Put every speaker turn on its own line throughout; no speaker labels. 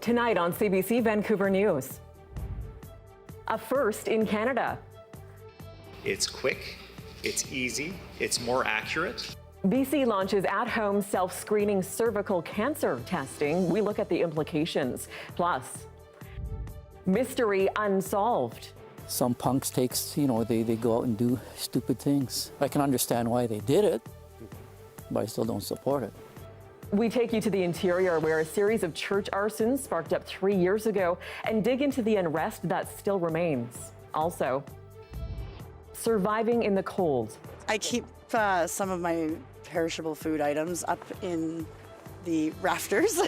Tonight on CBC Vancouver News. A first in Canada.
It's quick, it's easy, it's more accurate.
BC launches at-home self-screening cervical cancer testing. We look at the implications. Plus, mystery unsolved.
Some punks they go out and do stupid things. I can understand why they did it, but I still don't support it.
We take you to the interior, where a series of church arsons sparked up 3 years ago, and dig into the unrest that still remains. Also, surviving in the cold.
I keep some of my perishable food items up in the rafters.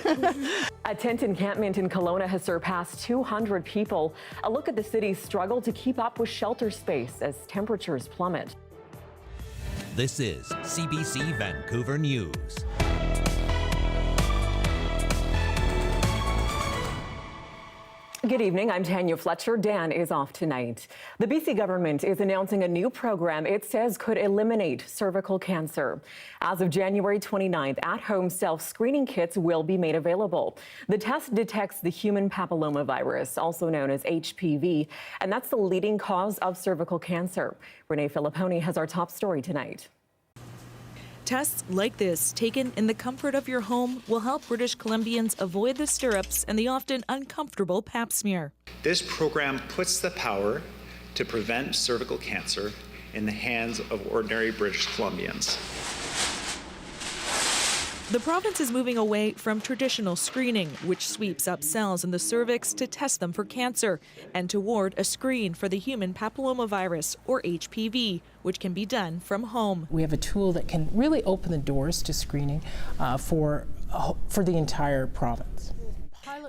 A tent encampment in Kelowna has surpassed 200 people. A look at the city's struggle to keep up with shelter space as temperatures plummet.
This is CBC Vancouver News.
Good evening, I'm Tanya Fletcher. Dan is off tonight. The BC government is announcing a new program it says could eliminate cervical cancer. As of January 29th, at-home self-screening kits will be made available. The test detects the human papillomavirus, also known as HPV, and that's the leading cause of cervical cancer. Renee Filipponi has our top story tonight.
Tests like this, taken in the comfort of your home, will help British Columbians avoid the stirrups and the often uncomfortable pap smear.
This program puts the power to prevent cervical cancer in the hands of ordinary British Columbians.
The province is moving away from traditional screening, which sweeps up cells in the cervix to test them for cancer, and toward a screen for the human papillomavirus, or HPV, which can be done from home.
We have a tool that can really open the doors to screening for the entire province.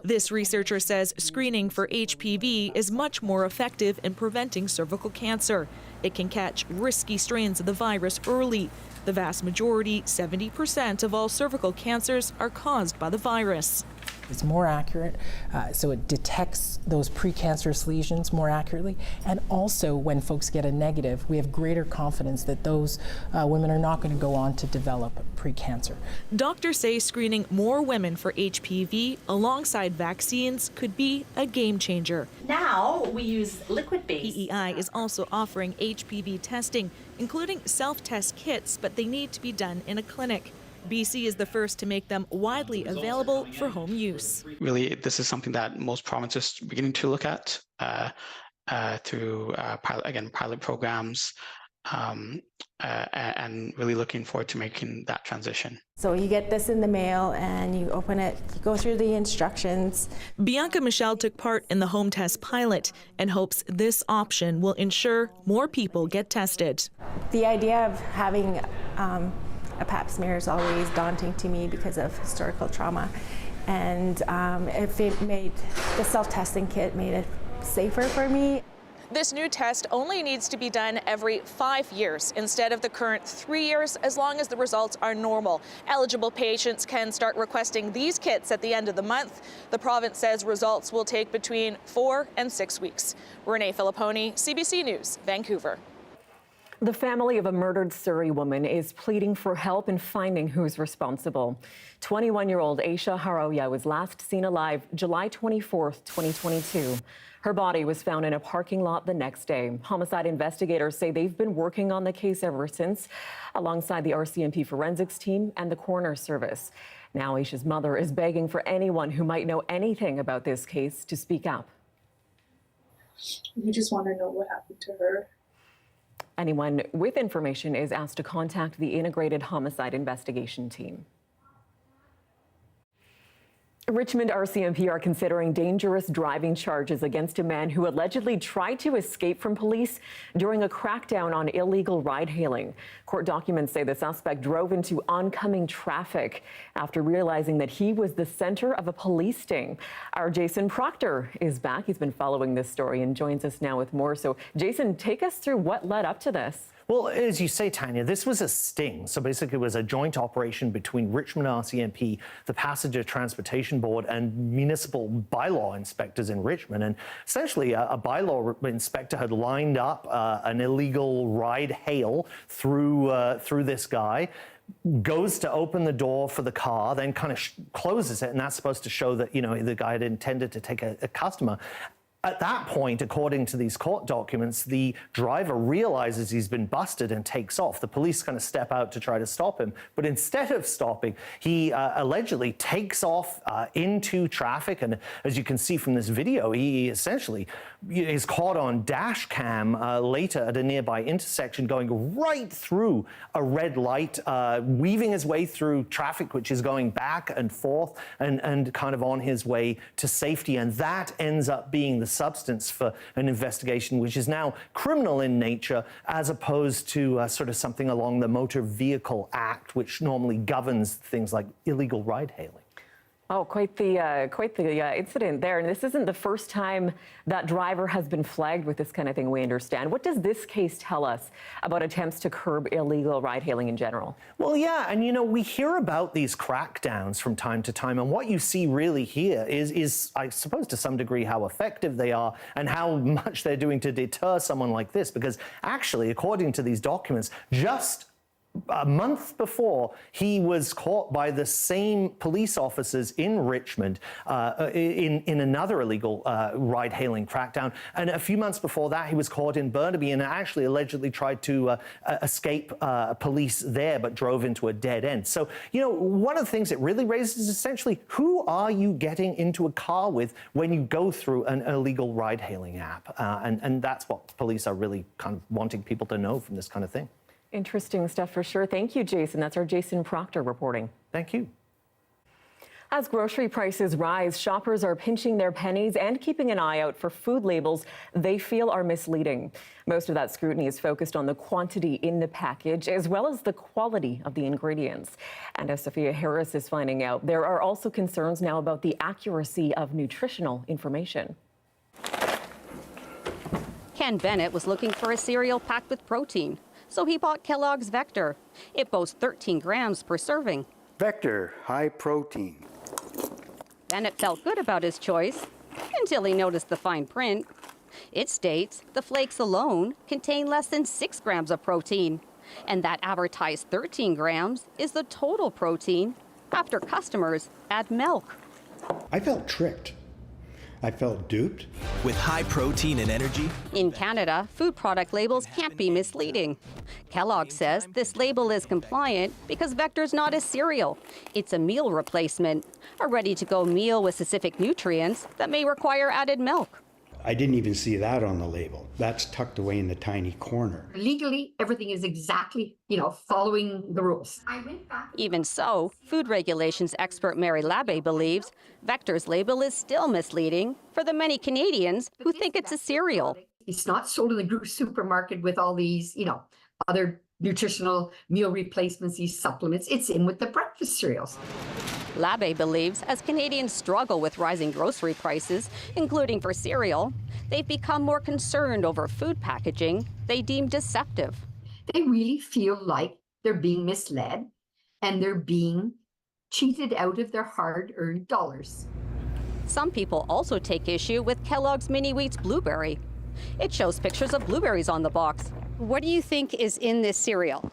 This researcher says screening for HPV is much more effective in preventing cervical cancer. It can catch risky strains of the virus early. The vast majority, 70% of all cervical cancers, are caused by the virus.
It's more accurate, so it detects those precancerous lesions more accurately. And also, when folks get a negative, we have greater confidence that those women are not going to go on to develop precancer.
Doctors say screening more women for HPV alongside vaccines could be a game changer.
Now we use liquid-based.
PEI is also offering HPV testing, including self-test kits, but they need to be done in a clinic. BC is the first to make them widely available for home use.
Really, this is something that most provinces are beginning to look at through pilot programs, and really looking forward to making that transition.
So you get this in the mail and you open it, you go through the instructions.
Bianca Michelle took part in the home test pilot and hopes this option will ensure more people get tested.
The idea of having a pap smear is always daunting to me because of historical trauma, and if it made the self-testing kit made it safer for me.
This new test only needs to be done every 5 years instead of the current 3 years, as long as the results are normal. Eligible patients can start requesting these kits at the end of the month. The province says results will take between 4 and 6 weeks. Renee Filipponi, CBC News, Vancouver.
The family of a murdered Surrey woman is pleading for help in finding who's responsible. 21-year-old Aisha Haroya was last seen alive July 24th, 2022. Her body was found in a parking lot the next day. Homicide investigators say they've been working on the case ever since, alongside the RCMP forensics team and the coroner service. Now Aisha's mother is begging for anyone who might know anything about this case to speak up.
We just want to know what happened to her.
Anyone with information is asked to contact the Integrated Homicide Investigation Team. Richmond RCMP are considering dangerous driving charges against a man who allegedly tried to escape from police during a crackdown on illegal ride-hailing. Court documents say the suspect drove into oncoming traffic after realizing that he was the center of a police sting. Our Jason Proctor is back. He's been following this story and joins us now with more. So, Jason, take us through what led up to this.
Well, as you say, Tanya, this was a sting. So basically it was a joint operation between Richmond RCMP, the Passenger Transportation Board, and municipal bylaw inspectors in Richmond. And essentially a bylaw inspector had lined up an illegal ride hail through this guy. goes to open the door for the car, then kind of closes it, and that's supposed to show that, you know, the guy had intended to take a customer. At that point, according to these court documents, the driver realizes he's been busted and takes off. The police kind of step out to try to stop him. But instead of stopping, he allegedly takes off into traffic. And as you can see from this video, he essentially is caught on dash cam later at a nearby intersection, going right through a red light, weaving his way through traffic, which is going back and forth and kind of on his way to safety. And that ends up being the substance for an investigation which is now criminal in nature, as opposed to sort of something along the Motor Vehicle Act, which normally governs things like illegal ride-hailing.
Oh, quite the incident there. And this isn't the first time that driver has been flagged with this kind of thing, we understand. What does this case tell us about attempts to curb illegal ride-hailing in general?
Well, yeah, and you know, we hear about these crackdowns from time to time, and what you see really here is, I suppose, to some degree, how effective they are and how much they're doing to deter someone like this. Because actually, according to these documents, just a month before, he was caught by the same police officers in Richmond in another illegal ride-hailing crackdown. And a few months before that, he was caught in Burnaby and actually allegedly tried to escape police there, but drove into a dead end. So, you know, one of the things it really raises is essentially, who are you getting into a car with when you go through an illegal ride-hailing app? And that's what police are really kind of wanting people to know from this kind of thing.
Interesting stuff for sure. Thank you, Jason. That's our Jason Proctor reporting.
Thank you.
As grocery prices rise, shoppers are pinching their pennies and keeping an eye out for food labels they feel are misleading. Most of that scrutiny is focused on the quantity in the package, as well as the quality of the ingredients. And as Sophia Harris is finding out, there are also concerns now about the accuracy of nutritional information.
Ken Bennett was looking for a cereal packed with protein, so he bought Kellogg's Vector. It boasts 13 grams per serving.
Vector, high protein.
Bennett felt good about his choice until he noticed the fine print. It states the flakes alone contain less than 6 grams of protein, and that advertised 13 grams is the total protein after customers add milk.
I felt tricked. I felt duped.
With high protein and energy?
In Canada, food product labels can't be misleading. Kellogg says this label is compliant because Vector's not a cereal. It's a meal replacement, a ready-to-go meal with specific nutrients that may require added milk.
I didn't even see that on the label. That's tucked away in the tiny corner.
Legally, everything is exactly, following the rules.
Even so, food regulations expert Mary Labbe believes Vector's label is still misleading for the many Canadians who think it's a cereal.
It's not sold in the supermarket with all these, other nutritional meal replacements, these supplements. It's in with the breakfast cereals.
Labbe believes as Canadians struggle with rising grocery prices, including for cereal, they've become more concerned over food packaging they deem deceptive.
They really feel like they're being misled and they're being cheated out of their hard-earned dollars.
Some people also take issue with Kellogg's Mini Wheats Blueberry. It shows pictures of blueberries on the box. What do you think is in this cereal?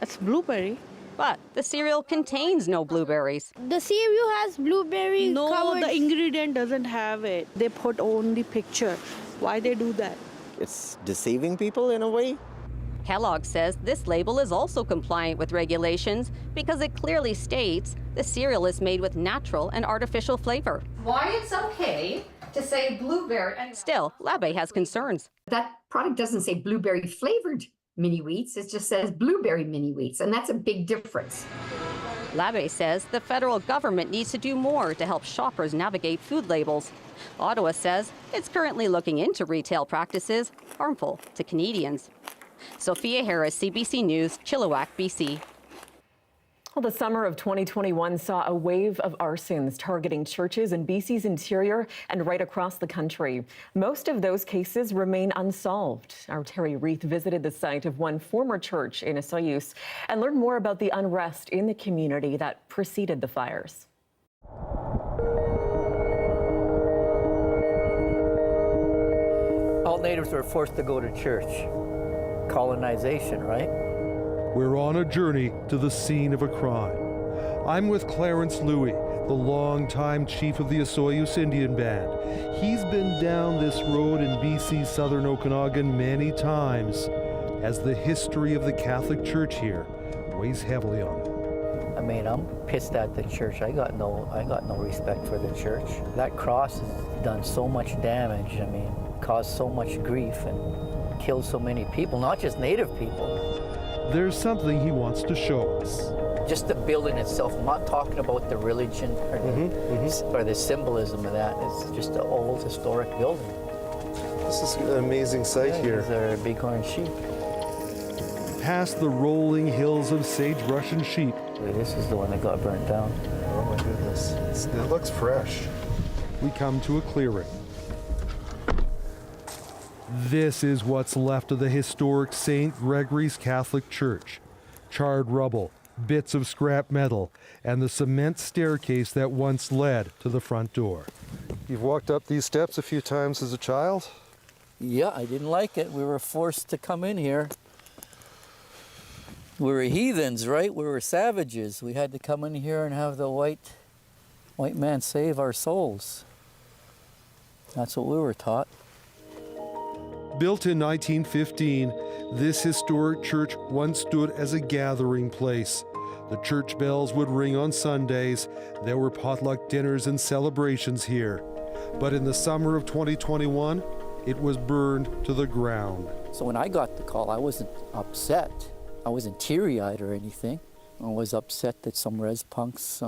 It's blueberry.
But the cereal contains no blueberries.
The cereal has blueberries.
No,
covered.
the ingredient doesn't have it. They put only picture. Why they do that?
It's deceiving people in a way.
Kellogg says this label is also compliant with regulations because it clearly states the cereal is made with natural and artificial flavor.
Why it's okay to say blueberry.
Still, Labbe has concerns.
That product doesn't say blueberry flavored mini wheats, it just says blueberry mini wheats, and that's a big difference.
Labbe says the federal government needs to do more to help shoppers navigate food labels. Ottawa says it's currently looking into retail practices harmful to Canadians. Sophia Harris, CBC News, Chilliwack, BC.
Well, the summer of 2021 saw a wave of arsons targeting churches in BC's interior and right across the country. Most of those cases remain unsolved. Our Terry Reith visited the site of one former church in Osoyoos and learned more about the unrest in the community that preceded the fires.
All natives were forced to go to church. Colonization, right?
we're on a journey to the scene of a crime. I'm with Clarence Louie, the longtime chief of the Osoyoos Indian Band. He's been down this road in BC's southern Okanagan many times, as the history of the Catholic Church here weighs heavily on him.
I mean, I'm pissed at the church. I got no respect for the church. That cross has done so much damage. I mean, caused so much grief and killed so many people, not just Native people.
There's something he wants to show us.
Just the building itself. I'm not talking about the religion or the symbolism of that. It's just an old historic building.
This is an amazing sight here.
These are bighorn sheep.
Past the rolling hills of sagebrush and sheep.
This is the one that got burnt down. Oh my goodness.
It looks fresh. We come to a clearing. This is what's left of the historic St. Gregory's Catholic Church. Charred rubble, bits of scrap metal, and the cement staircase that once led to the front door. You've walked up these steps a few times as a child?
Yeah, I didn't like it. We were forced to come in here. We were heathens, right? We were savages. We had to come in here and have the white man save our souls. That's what we were taught.
Built in 1915, this historic church once stood as a gathering place. The church bells would ring on Sundays. There were potluck dinners and celebrations here. But in the summer of 2021, it was burned to the ground.
So when I got the call, I wasn't upset. I wasn't teary-eyed or anything. I was upset that some res punks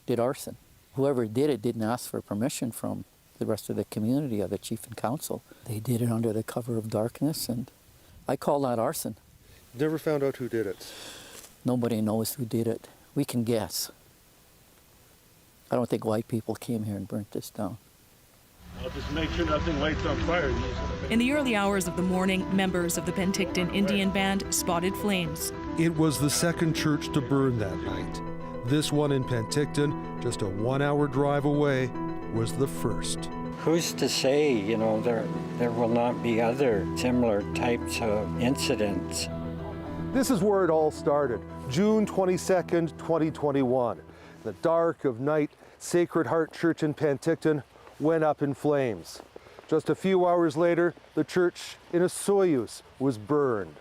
did arson. Whoever did it didn't ask for permission from the rest of the community or the chief and council. They did it under the cover of darkness, and I call that arson.
Never found out who did it?
Nobody knows who did it. We can guess. I don't think white people came here and burnt this down.
I'll just make sure nothing lights on fire.
In the early hours of the morning, members of the Penticton Indian Band spotted flames.
It was the second church to burn that night. This one in Penticton, just a 1-hour drive away, was the first.
Who's to say, you know, there will not be other similar types of incidents?
This is where it all started, June 22nd, 2021. In the dark of night, Sacred Heart Church in Penticton went up in flames. Just a few hours later, the church in Osoyoos was burned.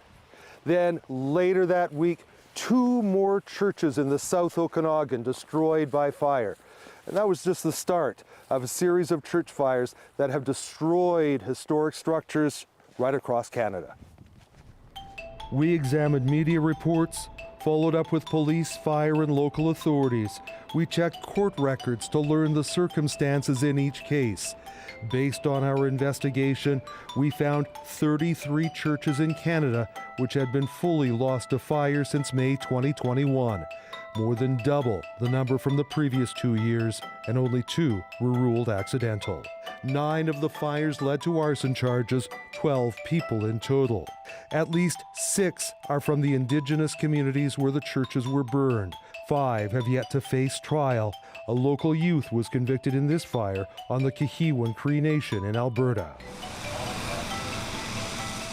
Then later that week, 2 more churches in the South Okanagan destroyed by fire. And that was just the start of a series of church fires that have destroyed historic structures right across Canada. We examined media reports, followed up with police, fire, and local authorities. We checked court records to learn the circumstances in each case. Based on our investigation, we found 33 churches in Canada which had been fully lost to fire since May 2021. More than double the number from the previous 2 years, and only 2 were ruled accidental. 9 of the fires led to arson charges, 12 people in total. At least 6 are from the Indigenous communities where the churches were burned. 5 have yet to face trial. A local youth was convicted in this fire on the Kahiwan Cree Nation in Alberta.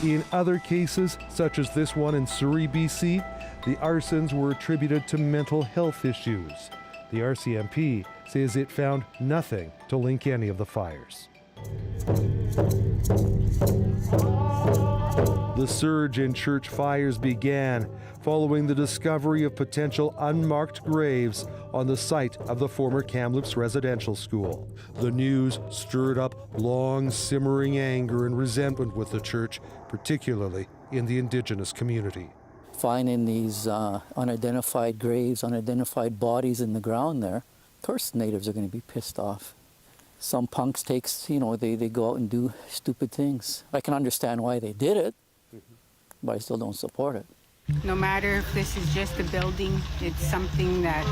In other cases, such as this one in Surrey, BC, the arsons were attributed to mental health issues. The RCMP says it found nothing to link any of the fires. The surge in church fires began following the discovery of potential unmarked graves on the site of the former Kamloops residential school. The news stirred up long simmering anger and resentment with the church, particularly in the Indigenous community.
Finding these unidentified graves, unidentified bodies in the ground there, of course natives are going to be pissed off. Some punks they go out and do stupid things. I can understand why they did it, but I still don't support it.
No matter if this is just a building, it's something that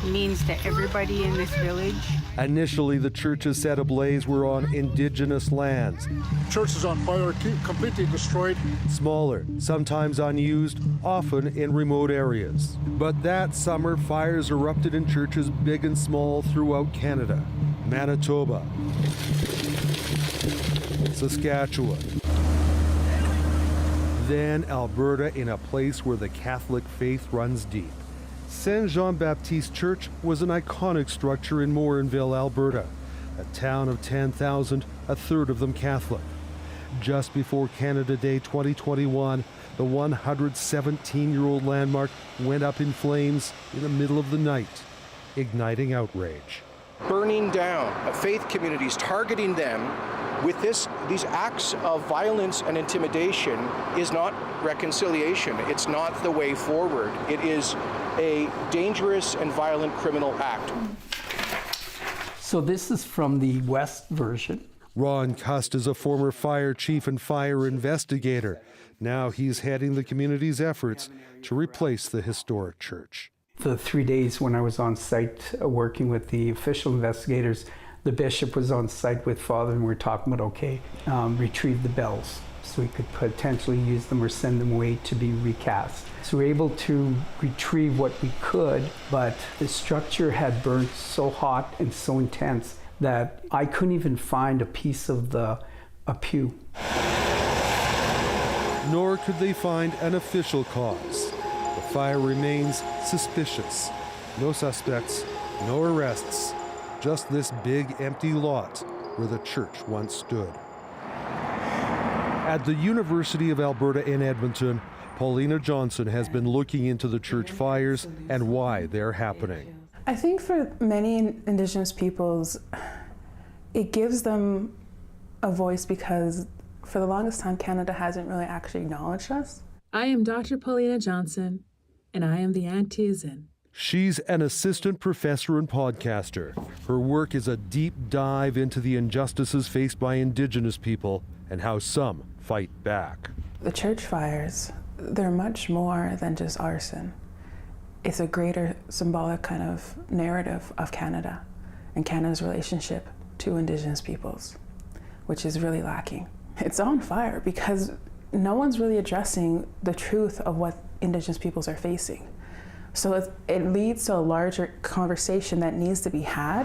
means to everybody in this village.
Initially, the churches set ablaze were on Indigenous lands.
Church is on fire, completely destroyed.
Smaller, sometimes unused, often in remote areas. But that summer, fires erupted in churches big and small throughout Canada. Manitoba, Saskatchewan. then Alberta in a place where the Catholic faith runs deep. Saint Jean-Baptiste Church was an iconic structure in Morinville, Alberta, a town of 10,000, a third of them Catholic. Just before Canada Day 2021, the 117-year-old landmark went up in flames in the middle of the night, igniting outrage.
Burning down faith communities, targeting them with these acts of violence and intimidation is not reconciliation. It's not the way forward. It is a dangerous and violent criminal act.
So this is from the West version.
Ron Cust is a former fire chief and fire investigator. Now he's heading the community's efforts to replace the historic church.
The 3 days when I was on site working with the official investigators, the bishop was on site with Father and we were talking about, retrieve the bells so we could potentially use them or send them away to be recast. So we were able to retrieve what we could, but the structure had burned so hot and so intense that I couldn't even find a piece of a pew.
Nor could they find an official cause. The fire remains suspicious. No suspects, no arrests, just this big empty lot where the church once stood. At the University of Alberta in Edmonton, Paulina Johnson has been looking into the church fires and why they're happening.
I think for many Indigenous peoples, it gives them a voice because for the longest time, Canada hasn't really actually acknowledged us.
I am Dr. Paulina Johnson, and I am the Antizin.
She's an assistant professor and podcaster. Her work is a deep dive into the injustices faced by Indigenous people and how some fight back.
The church fires, they're much more than just arson. It's a greater symbolic kind of narrative of Canada and Canada's relationship to Indigenous peoples, which is really lacking. It's on fire because no one's really addressing the truth of what Indigenous peoples are facing. So it leads to a larger conversation that needs to be had.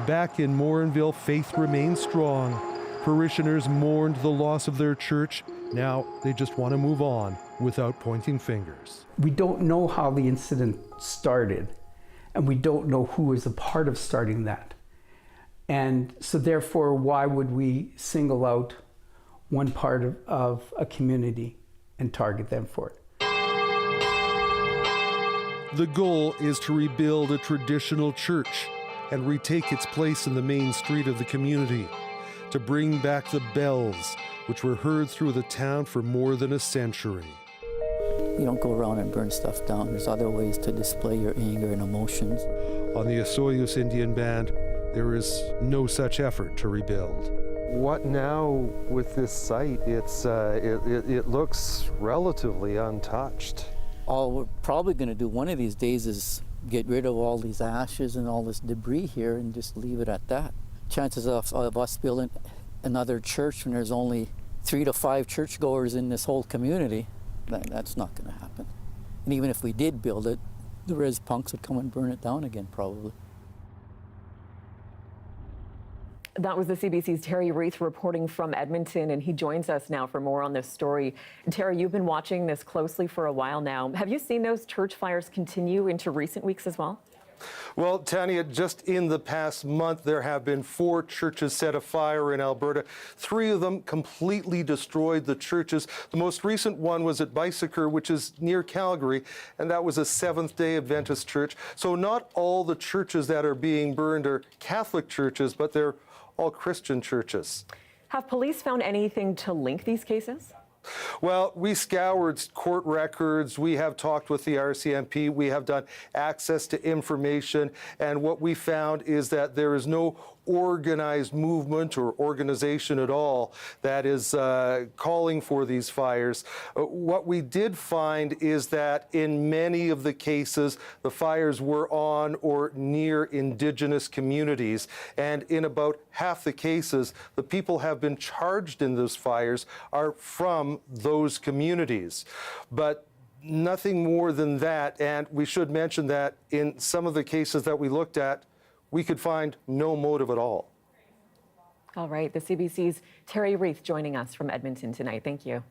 Back in Morinville, faith remains strong. Parishioners mourned the loss of their church. Now they just want to move on without pointing fingers.
We don't know how the incident started, and we don't know who was a part of starting that. And so therefore, why would we single out one part of a community and target them for it?
The goal is to rebuild a traditional church and retake its place in the main street of the community, to bring back the bells, which were heard through the town for more than a century.
You don't go around and burn stuff down. There's other ways to display your anger and emotions.
On the Osoyoos Indian Band, there is no such effort to rebuild. What now with this site? It looks relatively untouched.
All we're probably going to do one of these days is get rid of all these ashes and all this debris here and just leave it at that. Chances of us building another church when there's only 3 to 5 churchgoers in this whole community, that's not going to happen. And even if we did build it, the res punks would come and burn it down again, probably.
That was the CBC's Terry Reith reporting from Edmonton, and he joins us now for more on this story. Terry, you've been watching this closely for a while now. Have you seen those church fires continue into recent weeks as well?
Well, Tanya, just in the past month, there have been 4 churches set afire in Alberta. 3 of them completely destroyed the churches. The most recent one was at Bicycle, which is near Calgary, and that was a Seventh-day Adventist church. So not all the churches that are being burned are Catholic churches, but they're all Christian churches.
Have police found anything to link these cases?
Well, we scoured court records, we have talked with the RCMP, we have done access to information, and what we found is that there is no organized movement or organization at all that is calling for these fires. What we did find is that in many of the cases, the fires were on or near Indigenous communities, and in about half the cases, the people have been charged in those fires are from those communities. But nothing more than that, and we should mention that in some of the cases that we looked at, we could find no motive at all.
All right, the CBC's Terry Reith joining us from Edmonton tonight. Thank you.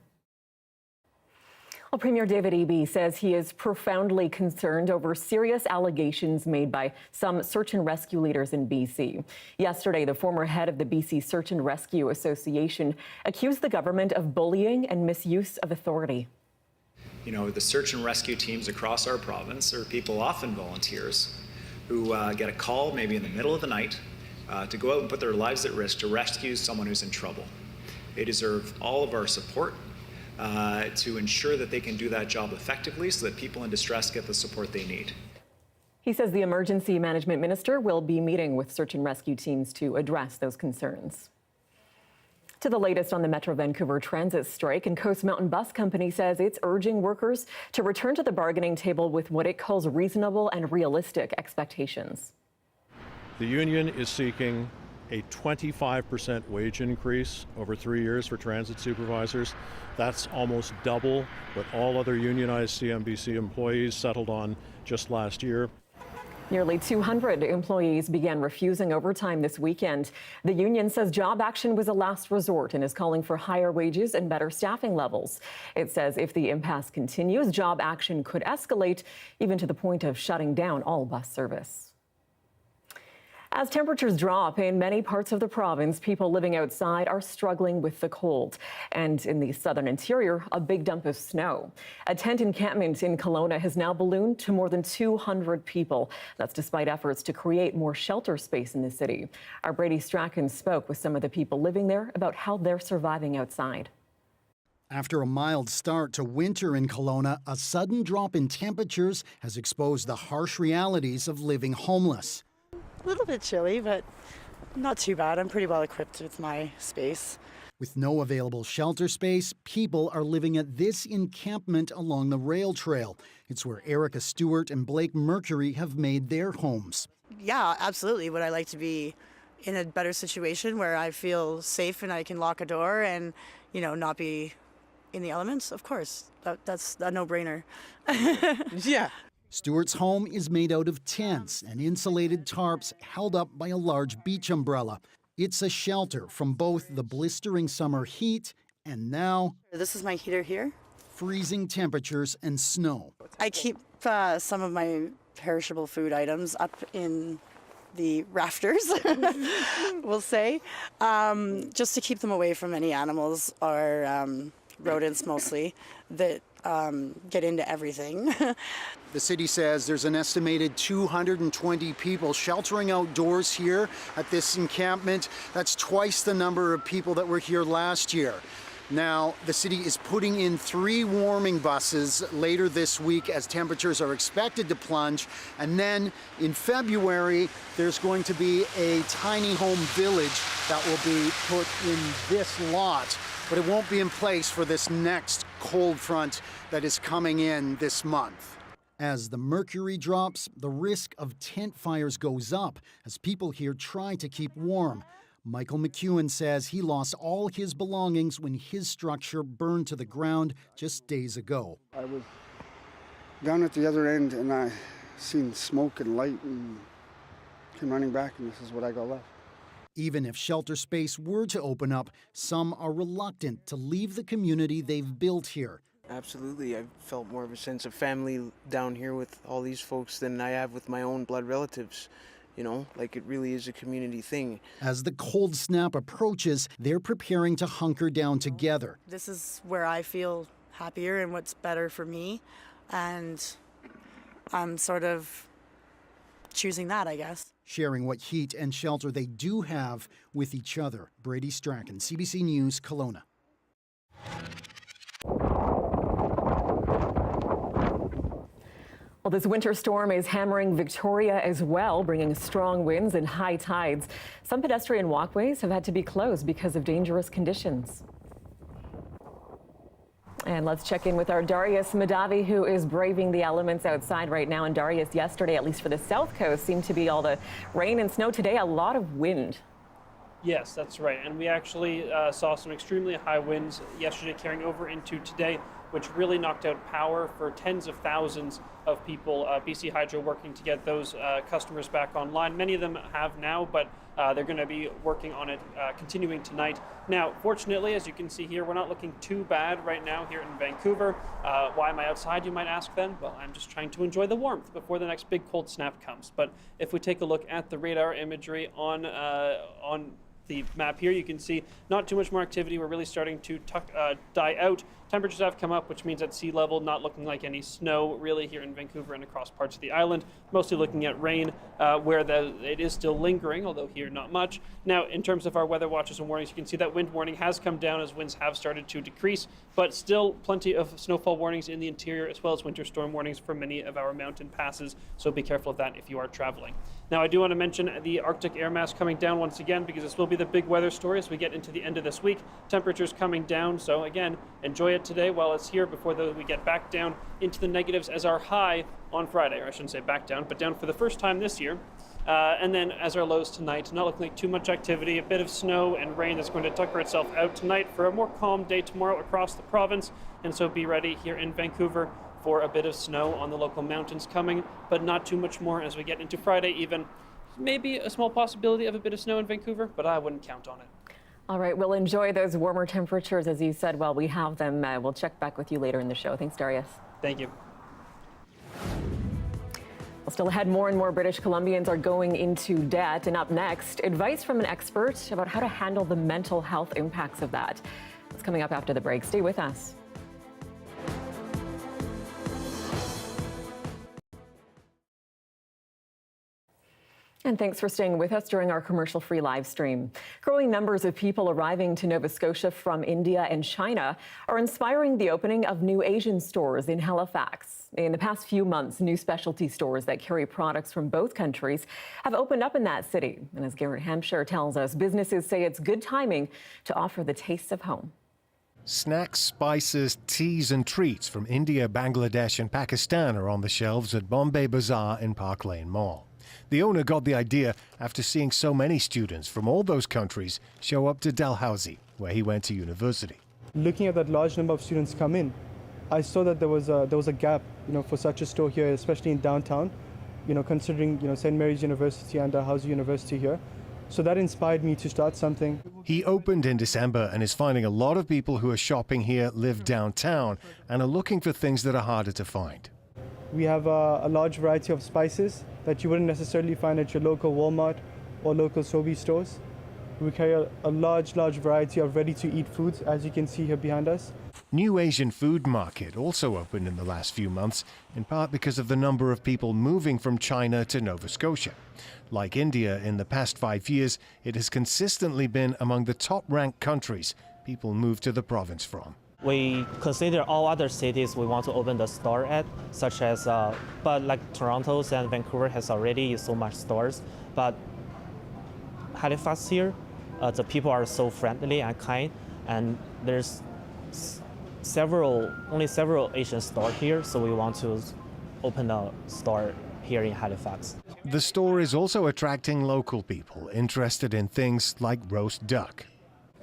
Well, Premier David Eby says he is profoundly concerned over serious allegations made by some search and rescue leaders in BC. Yesterday, the former head of the BC Search and Rescue Association accused the government of bullying and misuse of authority.
You know, the search and rescue teams across our province are people, often volunteers, who get a call maybe in the middle of the night to go out and put their lives at risk to rescue someone who's in trouble. They deserve all of our support to ensure that they can do that job effectively so that people in distress get the support they need.
He says the emergency management minister will be meeting with search and rescue teams to address those concerns. To the latest on the Metro Vancouver transit strike, and Coast Mountain Bus Company says it's urging workers to return to the bargaining table with what it calls reasonable and realistic expectations.
The union is seeking a 25% wage increase over 3 years for transit supervisors. That's almost double what all other unionized CMBC employees settled on just last year.
Nearly 200 employees began refusing overtime this weekend. The union says job action was a last resort and is calling for higher wages and better staffing levels. It says if the impasse continues, job action could escalate, even to the point of shutting down all bus service. As temperatures drop in many parts of the province, people living outside are struggling with the cold. And in the southern interior, a big dump of snow. A tent encampment in Kelowna has now ballooned to more than 200 people. That's despite efforts to create more shelter space in the city. Our Brady Strachan spoke with some of the people living there about how they're surviving outside.
After a mild start to winter in Kelowna, a sudden drop in temperatures has exposed the harsh realities of living homeless.
A little bit chilly, but not too bad. I'm pretty well equipped with my space.
With no available shelter space, people are living at this encampment along the rail trail. It's where Erica Stewart and Blake Mercury have made their homes.
Yeah, absolutely. Would I like to be in a better situation where I feel safe and I can lock a door and, you know, not be in the elements? Of course. That's a no-brainer. Yeah.
Stewart's home is made out of tents and insulated tarps held up by a large beach umbrella. It's a shelter from both the blistering summer heat and now...
This is my heater here.
...freezing temperatures and snow.
I keep some of my perishable food items up in the rafters, we'll say, just to keep them away from any animals or rodents mostly that get into everything.
The city says there's an estimated 220 people sheltering outdoors here at this encampment. That's twice the number of people that were here last year. Now, the city is putting in 3 warming buses later this week as temperatures are expected to plunge. And then in February, there's going to be a tiny home village that will be put in this lot. But it won't be in place for this next cold front that is coming in this month. As the mercury drops, the risk of tent fires goes up as people here try to keep warm. Michael McEwen says he lost all his belongings when his structure burned to the ground just days ago.
I was down at the other end and I seen smoke and light and came running back, and this is what I got left.
Even if shelter space were to open up, some are reluctant to leave the community they've built here.
Absolutely. I've felt more of a sense of family down here with all these folks than I have with my own blood relatives. You know, like it really is a community thing.
As the cold snap approaches, they're preparing to hunker down together.
This is where I feel happier and what's better for me. And I'm sort of choosing that, I guess.
Sharing what heat and shelter they do have with each other. Brady Strachan, CBC News, Kelowna.
Well, this winter storm is hammering Victoria as well, bringing strong winds and high tides. Some pedestrian walkways have had to be closed because of dangerous conditions. And let's check in with our Darius Madavi, who is braving the elements outside right now. And Darius, yesterday, at least for the south coast, seemed to be all the rain and snow. Today, a lot of wind.
Yes, that's right. And we actually saw some extremely high winds yesterday carrying over into today, which really knocked out power for tens of thousands of people. BC Hydro working to get those customers back online. Many of them have now, but They're going to be working on it continuing tonight. Now, fortunately, as you can see here, we're not looking too bad right now here in Vancouver. Why am I outside, you might ask then? Well, I'm just trying to enjoy the warmth before the next big cold snap comes. But if we take a look at the radar imagery on the map here, you can see not too much more activity. We're really starting to die out. Temperatures have come up, which means at sea level, not looking like any snow really here in Vancouver and across parts of the island. Mostly looking at rain, where it is still lingering, although here not much. Now, in terms of our weather watches and warnings, you can see that wind warning has come down as winds have started to decrease, but still plenty of snowfall warnings in the interior, as well as winter storm warnings for many of our mountain passes. So be careful of that if you are traveling. Now, I do want to mention the Arctic air mass coming down once again, because this will be the big weather story as we get into the end of this week. Temperatures coming down, so again, enjoy it today while it's here before we get back down into the negatives as our high on Friday, or I shouldn't say back down, but down for the first time this year. And then as our lows tonight, not looking like too much activity, a bit of snow and rain that's going to tucker itself out tonight for a more calm day tomorrow across the province. And so be ready here in Vancouver for a bit of snow on the local mountains coming, but not too much more as we get into Friday even. Maybe a small possibility of a bit of snow in Vancouver, but I wouldn't count on it.
All right, we'll enjoy those warmer temperatures, as you said, while we have them. We'll check back with you later in the show. Thanks, Darius.
Thank you.
Well, still ahead, more and more British Columbians are going into debt. And up next, advice from an expert about how to handle the mental health impacts of that. It's coming up after the break. Stay with us. And thanks for staying with us during our commercial-free live stream. Growing numbers of people arriving to Nova Scotia from India and China are inspiring the opening of new Asian stores in Halifax. In the past few months, new specialty stores that carry products from both countries have opened up in that city. And as Garrett Hampshire tells us, businesses say it's good timing to offer the taste of home.
Snacks, spices, teas and treats from India, Bangladesh and Pakistan are on the shelves at Bombay Bazaar in Park Lane Mall. The owner got the idea after seeing so many students from all those countries show up to Dalhousie, where he went to university.
Looking at that large number of students come in, I saw that there was a gap, for such a store here, especially in downtown, considering, St. Mary's University and Dalhousie University here. So that inspired me to start something.
He opened in December and is finding a lot of people who are shopping here live downtown and are looking for things that are harder to find.
We have a large variety of spices that you wouldn't necessarily find at your local Walmart or local Sobeys stores. We carry a large variety of ready-to-eat foods, as you can see here behind us.
New Asian Food Market also opened in the last few months, in part because of the number of people moving from China to Nova Scotia. Like India, in the past 5 years, it has consistently been among the top-ranked countries people move to the province from.
We consider all other cities we want to open the store at, such as, but like Toronto and Vancouver has already so much stores. But Halifax here, the people are so friendly and kind, and there's only several Asian stores here, so we want to open a store here in Halifax.
The store is also attracting local people interested in things like roast duck.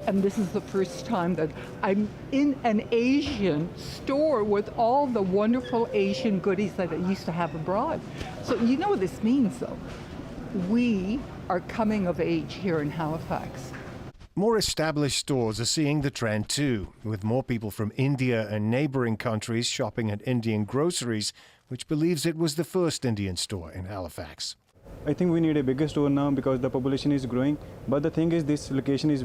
And this is the first time that I'm in an Asian store with all the wonderful Asian goodies that I used to have abroad. So you know what this means, though. We are coming of age here in Halifax.
More established stores are seeing the trend too, with more people from India and neighboring countries shopping at Indian Groceries, which believes it was the first Indian store in Halifax.
I think we need a bigger store now because the population is growing. But the thing is, this location is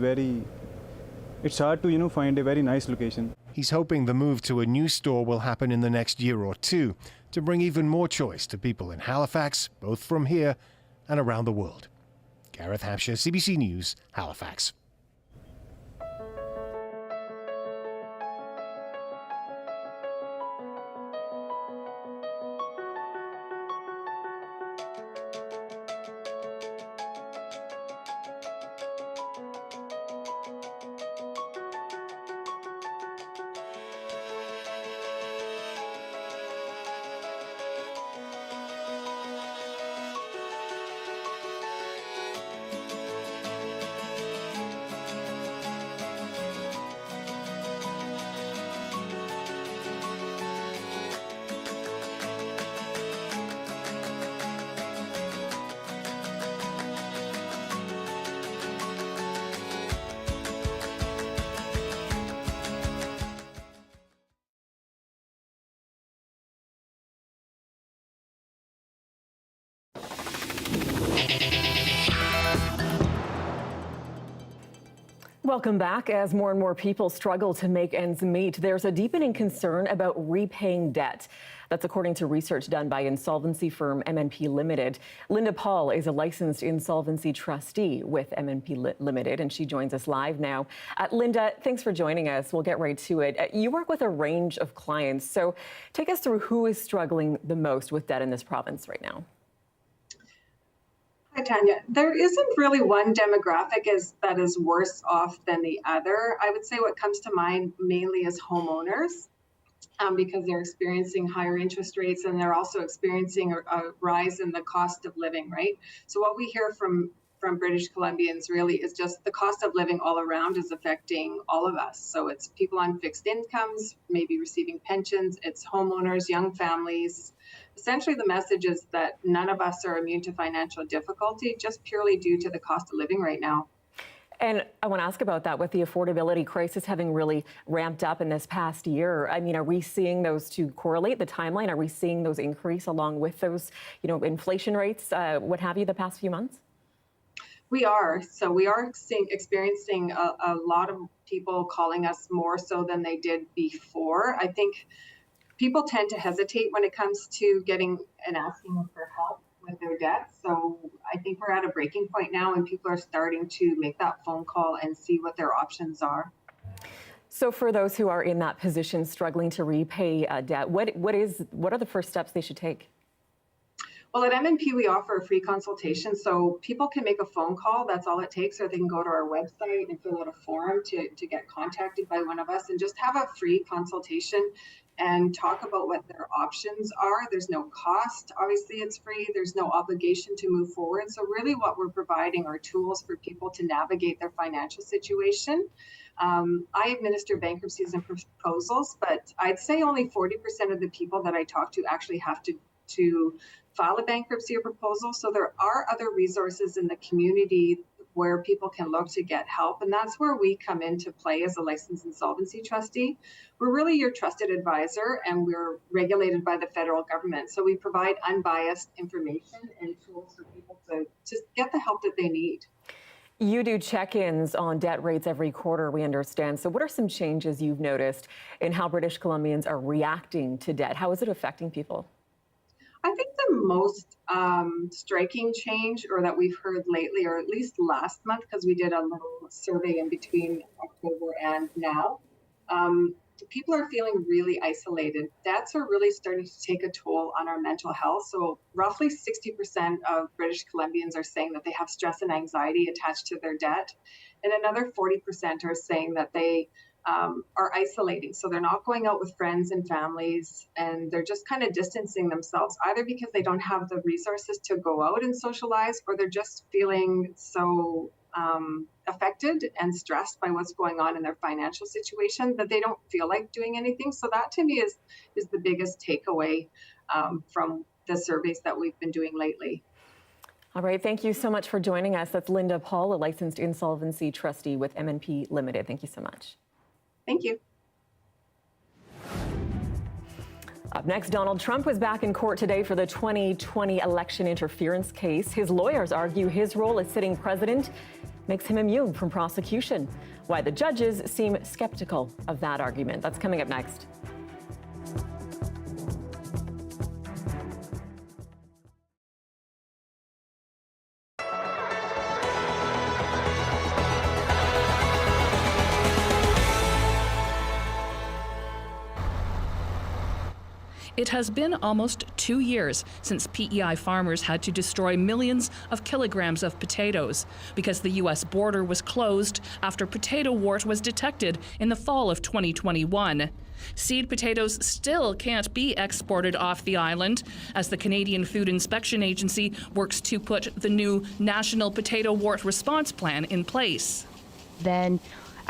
it's hard to, find a very nice location.
He's hoping the move to a new store will happen in the next year or two to bring even more choice to people in Halifax, both from here and around the world. Gareth Hampshire, CBC News, Halifax.
Welcome back. As more and more people struggle to make ends meet, there's a deepening concern about repaying debt. That's according to research done by insolvency firm MNP Limited. Linda Paul is a licensed insolvency trustee with MNP Limited, and she joins us live now. Linda, thanks for joining us. We'll get right to it. You work with a range of clients, so take us through who is struggling the most with debt in this province right now.
Hi, Tanya. There isn't really one demographic that is worse off than the other. I would say what comes to mind mainly is homeowners, because they're experiencing higher interest rates and they're also experiencing a rise in the cost of living, right? So what we hear from British Columbians really is just the cost of living all around is affecting all of us. So it's people on fixed incomes, maybe receiving pensions, it's homeowners, young families. Essentially, the message is that none of us are immune to financial difficulty, just purely due to the cost of living right now.
And I want to ask about that with the affordability crisis having really ramped up in this past year. I mean, are we seeing those two correlate, the timeline? Are we seeing those increase along with those, inflation rates, what have you, the past few months?
We are. So we are experiencing a lot of people calling us more so than they did before. I think people tend to hesitate when it comes to getting and asking for help with their debt. So I think we're at a breaking point now and people are starting to make that phone call and see what their options are.
So for those who are in that position struggling to repay debt, what are the first steps they should take?
Well, at MNP, we offer a free consultation, so people can make a phone call. That's all it takes, or they can go to our website and fill out a form to get contacted by one of us and just have a free consultation and talk about what their options are. There's no cost. Obviously, it's free. There's no obligation to move forward. So really what we're providing are tools for people to navigate their financial situation. I administer bankruptcies and proposals, but I'd say only 40% of the people that I talk to actually have to file a bankruptcy or proposal. So there are other resources in the community where people can look to get help. And that's where we come into play as a licensed insolvency trustee. We're really your trusted advisor and we're regulated by the federal government. So we provide unbiased information and tools for people to just get the help that they need.
You do check-ins on debt rates every quarter, we understand. So what are some changes you've noticed in how British Columbians are reacting to debt? How is it affecting people?
I think the most striking change, or that we've heard lately, or at least last month, because we did a little survey in between October and now, people are feeling really isolated. Debts are really starting to take a toll on our mental health. So roughly 60% of British Columbians are saying that they have stress and anxiety attached to their debt. And another 40% are saying that they are isolating. So they're not going out with friends and families, and they're just kind of distancing themselves, either because they don't have the resources to go out and socialize, or they're just feeling so affected and stressed by what's going on in their financial situation that they don't feel like doing anything. So that to me is the biggest takeaway from the surveys that we've been doing lately.
All right, thank you so much for joining us. That's Linda Paul, a licensed insolvency trustee with MNP Limited. Thank you so much.
Thank you.
Up next, Donald Trump was back in court today for the 2020 election interference case. His lawyers argue his role as sitting president makes him immune from prosecution. Why the judges seem skeptical of that argument. That's coming up next.
It has been almost 2 years since PEI farmers had to destroy millions of kilograms of potatoes because the U.S. border was closed after potato wart was detected in the fall of 2021. Seed potatoes still can't be exported off the island as the Canadian Food Inspection Agency works to put the new National Potato Wart Response Plan in place.
Then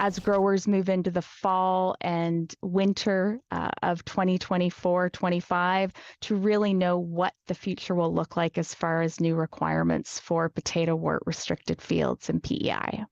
as growers move into the fall and winter of 2024-25 to really know what the future will look like as far as new requirements for potato wart restricted fields and PEI.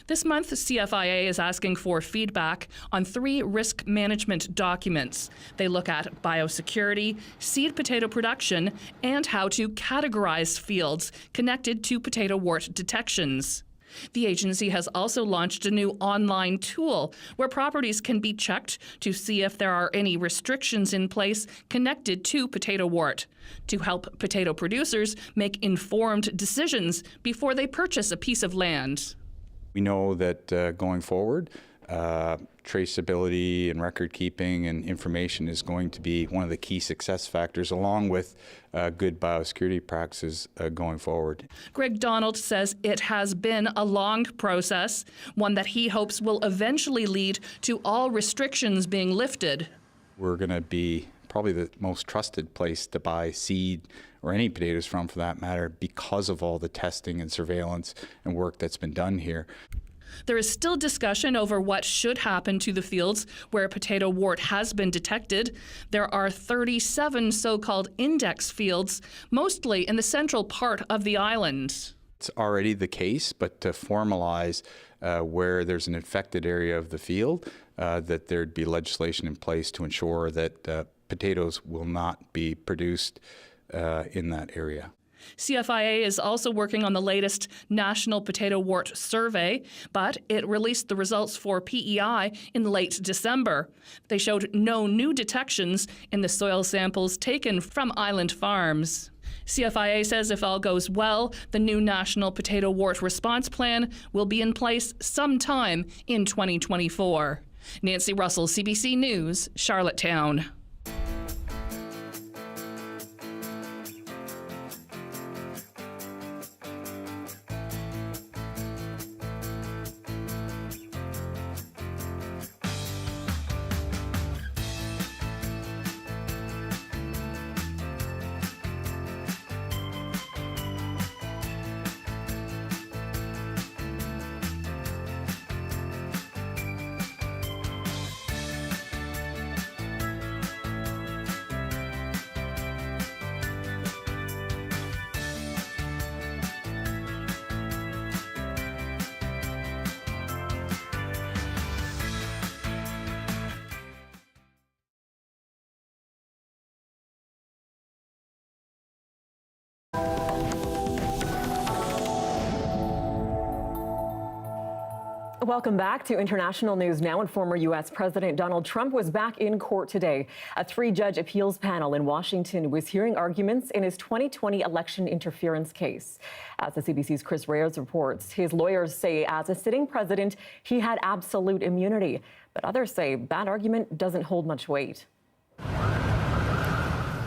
This month, CFIA is asking for feedback on 3 risk management documents. They look at biosecurity, seed potato production, and how to categorize fields connected to potato wart detections. The agency has also launched a new online tool where properties can be checked to see if there are any restrictions in place connected to potato wart, to help potato producers make informed decisions before they purchase a piece of land.
We know that going forward, traceability and record keeping and information is going to be one of the key success factors, along with good biosecurity practices going forward.
Greg Donald says it has been a long process, one that he hopes will eventually lead to all restrictions being lifted.
We're going to be probably the most trusted place to buy seed or any potatoes from, for that matter, because of all the testing and surveillance and work that's been done here.
There is still discussion over what should happen to the fields where potato wart has been detected. There are 37 so-called index fields, mostly in the central part of the island.
It's already the case, but to formalize where there's an infected area of the field, that there'd be legislation in place to ensure that potatoes will not be produced in that area.
CFIA is also working on the latest National Potato Wart Survey, but it released the results for PEI in late December. They showed no new detections in the soil samples taken from island farms. CFIA says if all goes well, the new National Potato Wart Response Plan will be in place sometime in 2024. Nancy Russell, CBC News, Charlottetown.
Welcome back to international news now. And former U.S. President Donald Trump was back in court today. A three-judge appeals panel in Washington was hearing arguments in his 2020 election interference case. As the CBC's Chris Reyes reports, his lawyers say as a sitting president, he had absolute immunity. But others say that argument doesn't hold much weight.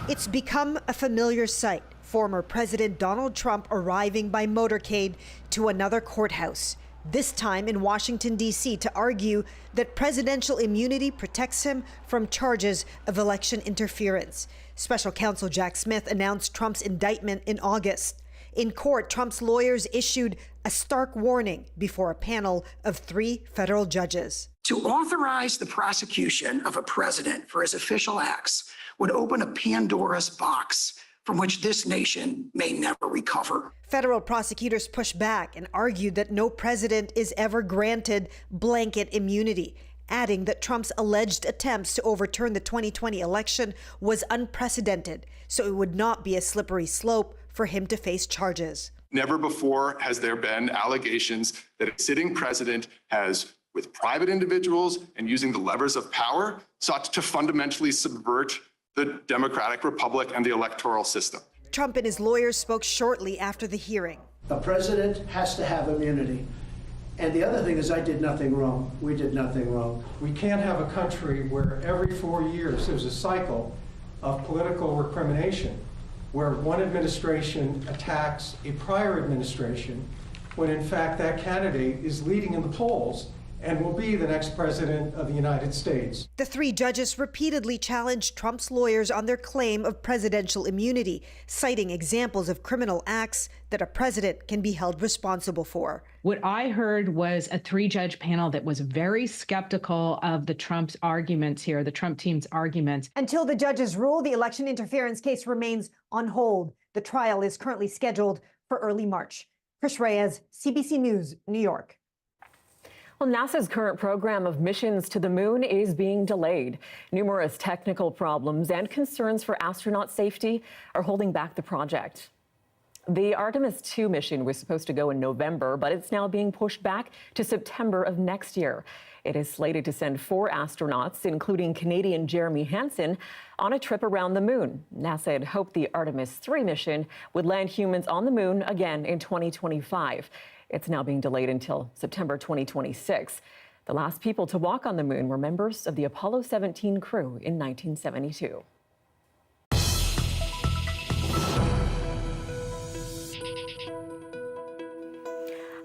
It's become a familiar sight. Former President Donald Trump arriving by motorcade to another courthouse, this time in Washington, D.C., to argue that presidential immunity protects him from charges of election interference. Special counsel Jack Smith announced Trump's indictment in August. In court, Trump's lawyers issued a stark warning before a panel of 3 federal judges.
To authorize the prosecution of a president for his official acts would open a Pandora's box from which this nation may never recover.
Federal prosecutors pushed back and argued that no president is ever granted blanket immunity, adding that Trump's alleged attempts to overturn the 2020 election was unprecedented, so it would not be a slippery slope for him to face charges.
Never before has there been allegations that a sitting president has, with private individuals and using the levers of power, sought to fundamentally subvert the democratic republic and the electoral system.
Trump and his lawyers spoke shortly after the hearing.
A president has to have immunity. And the other thing is I did nothing wrong. We did nothing wrong.
We can't have a country where every 4 years there's a cycle of political recrimination, where one administration attacks a prior administration, when in fact that candidate is leading in the polls and will be the next president of the United States.
The 3 judges repeatedly challenged Trump's lawyers on their claim of presidential immunity, citing examples of criminal acts that a president can be held responsible for.
What I heard was a 3-judge panel that was very skeptical of the Trump's arguments here, the Trump team's arguments.
Until the judges rule, the election interference case remains on hold. The trial is currently scheduled for early March. Chris Reyes, CBC News, New York.
Well, NASA's current program of missions to the moon is being delayed. Numerous technical problems and concerns for astronaut safety are holding back the project. The Artemis 2 mission was supposed to go in November, but it's now being pushed back to September of next year. It is slated to send 4 astronauts, including Canadian Jeremy Hansen, on a trip around the moon. NASA had hoped the Artemis 3 mission would land humans on the moon again in 2025. It's now being delayed until September 2026. The last people to walk on the moon were members of the Apollo 17 crew in 1972.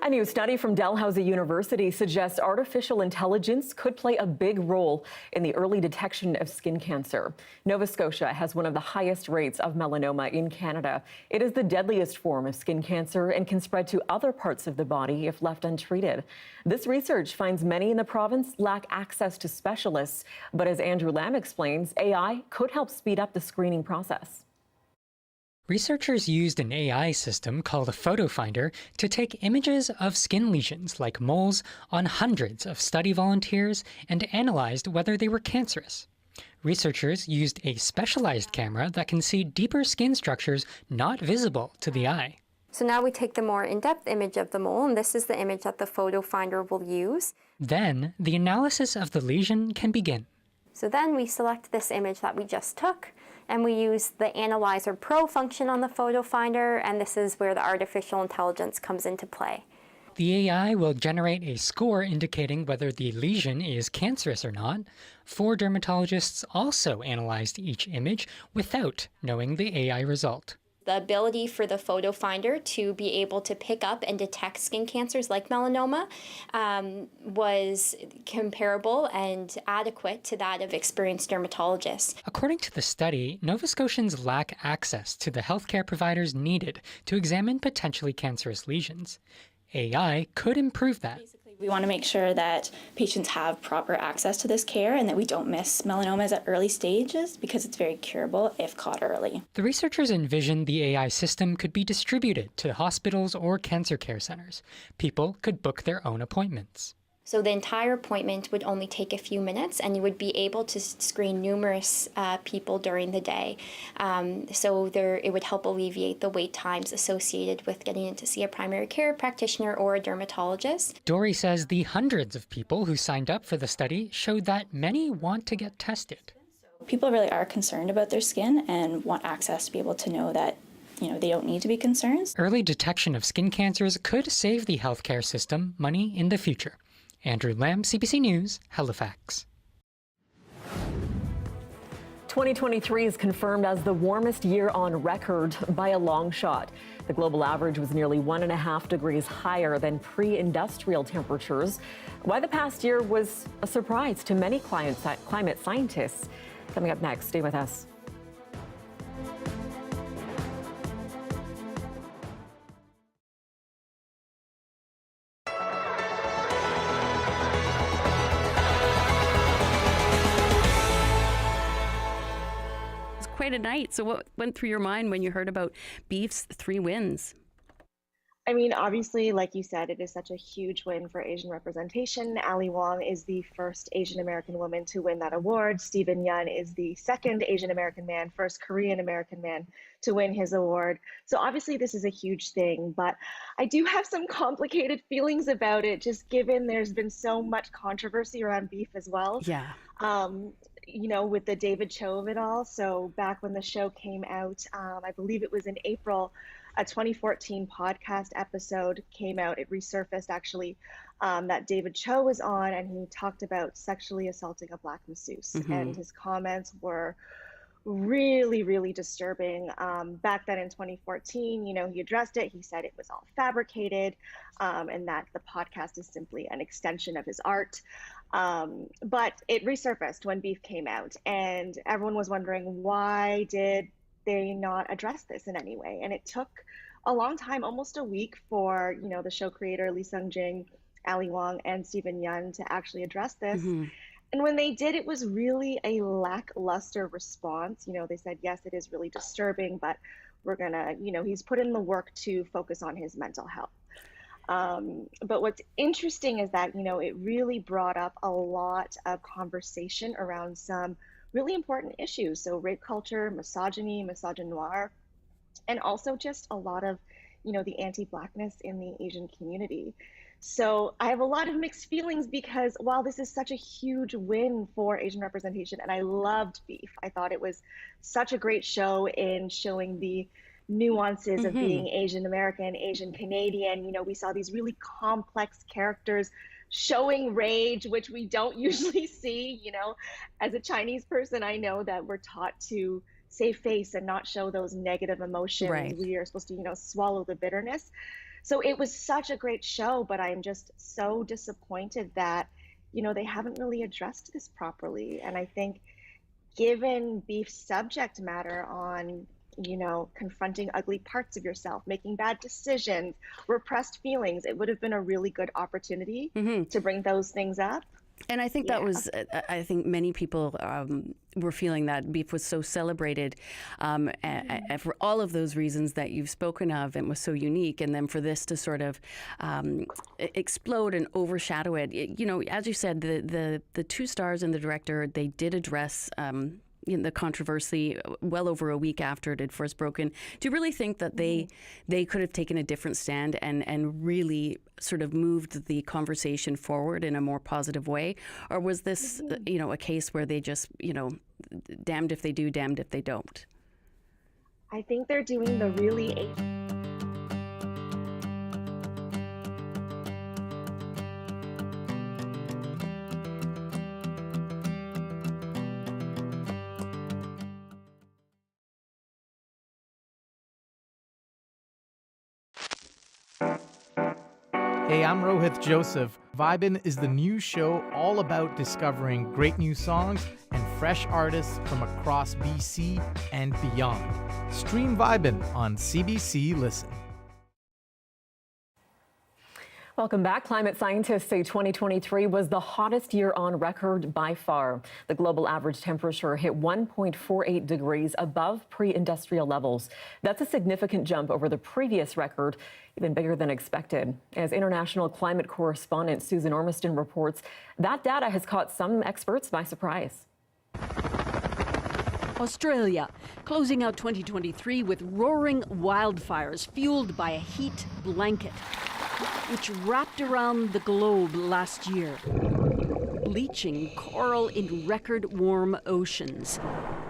A new study from Dalhousie University suggests artificial intelligence could play a big role in the early detection of skin cancer. Nova Scotia has one of the highest rates of melanoma in Canada. It is the deadliest form of skin cancer and can spread to other parts of the body if left untreated. This research finds many in the province lack access to specialists, but as Andrew Lamb explains, AI could help speed up the screening process.
Researchers used an AI system called a photo finder to take images of skin lesions like moles on hundreds of study volunteers and analyzed whether they were cancerous. Researchers used a specialized camera that can see deeper skin structures not visible to the eye.
So now we take the more in-depth image of the mole, and this is the image that the photo finder will use.
Then the analysis of the lesion can begin.
So then we select this image that we just took, and we use the Analyzer Pro function on the photo finder, and this is where the artificial intelligence comes into play.
The AI will generate a score indicating whether the lesion is cancerous or not. 4 dermatologists also analyzed each image without knowing the AI result.
The ability for the photo finder to be able to pick up and detect skin cancers like melanoma was comparable and adequate to that of experienced dermatologists.
According to the study, Nova Scotians lack access to the healthcare providers needed to examine potentially cancerous lesions. AI could improve that.
We want to make sure that patients have proper access to this care and that we don't miss melanomas at early stages because it's very curable if caught early.
The researchers envisioned the AI system could be distributed to hospitals or cancer care centers. People could book their own appointments.
So the entire appointment would only take a few minutes, and you would be able to screen numerous people during the day. It would help alleviate the wait times associated with getting in to see a primary care practitioner or a dermatologist.
Dory says the hundreds of people who signed up for the study showed that many want to get tested.
People really are concerned about their skin and want access to be able to know that they don't need to be concerned.
Early detection of skin cancers could save the healthcare system money in the future. Andrew Lamb, CBC News, Halifax.
2023 is confirmed as the warmest year on record by a long shot. The global average was nearly 1.5 degrees higher than pre-industrial temperatures. Why the past year was a surprise to many climate scientists. Coming up next, stay with us.
Quite a night. So what went through your mind when you heard about Beef's 3 wins?
I mean, obviously, like you said, it is such a huge win for Asian representation. Ali Wong is the first Asian American woman to win that award. Stephen Yun is the second Asian American man, first Korean American man to win his award. So obviously this is a huge thing, but I do have some complicated feelings about it, just given there's been so much controversy around Beef as well.
Yeah.
With the David Cho of it all. So back when the show came out, I believe it was in April, a 2014 podcast episode came out. It resurfaced actually that David Cho was on, and he talked about sexually assaulting a Black masseuse.
Mm-hmm.
And his comments were really, really disturbing. Back then in 2014, he addressed it. He said it was all fabricated and that the podcast is simply an extension of his art. But it resurfaced when Beef came out, and everyone was wondering, why did they not address this in any way? And it took a long time, almost a week, for the show creator Lee Sung-jin, Ali Wong, and Stephen Yun to actually address this.
Mm-hmm.
And when they did, it was really a lackluster response. They said, yes, it is really disturbing, but we're gonna, he's put in the work to focus on his mental health. But what's interesting is that, it really brought up a lot of conversation around some really important issues. So rape culture, misogyny, misogynoir, and also just a lot of, the anti-Blackness in the Asian community. So I have a lot of mixed feelings because while this is such a huge win for Asian representation, and I loved Beef, I thought it was such a great show in showing the nuances of being Asian American, Asian Canadian. We saw these really complex characters showing rage, which we don't usually see. As a Chinese person, I know that we're taught to save face and not show those negative emotions.
Right.
We are supposed to, swallow the bitterness. So it was such a great show, but I'm just so disappointed that, they haven't really addressed this properly. And I think given Beef's subject matter on, confronting ugly parts of yourself, making bad decisions, repressed feelings, it would have been a really good opportunity to bring those things up.
And I think that was, I think many people were feeling that Beef was so celebrated for all of those reasons that you've spoken of and was so unique. And then for this to sort of explode and overshadow it, as you said, the two stars and the director, they did address the controversy well over a week after it had first broken. Do you really think that they could have taken a different stand and really sort of moved the conversation forward in a more positive way? Or was this, a case where they just, damned if they do, damned if they don't?
I think they're doing the really...
Hey, I'm Rohith Joseph. Vibin' is the new show all about discovering great new songs and fresh artists from across BC and beyond. Stream Vibin' on CBC Listen.
Welcome back. Climate scientists say 2023 was the hottest year on record by far. The global average temperature hit 1.48 degrees above pre-industrial levels. That's a significant jump over the previous record, even bigger than expected. As international climate correspondent Susan Ormiston reports, that data has caught some experts by surprise.
Australia, closing out 2023 with roaring wildfires fueled by a heat blanket, which wrapped around the globe last year, bleaching coral in record warm oceans,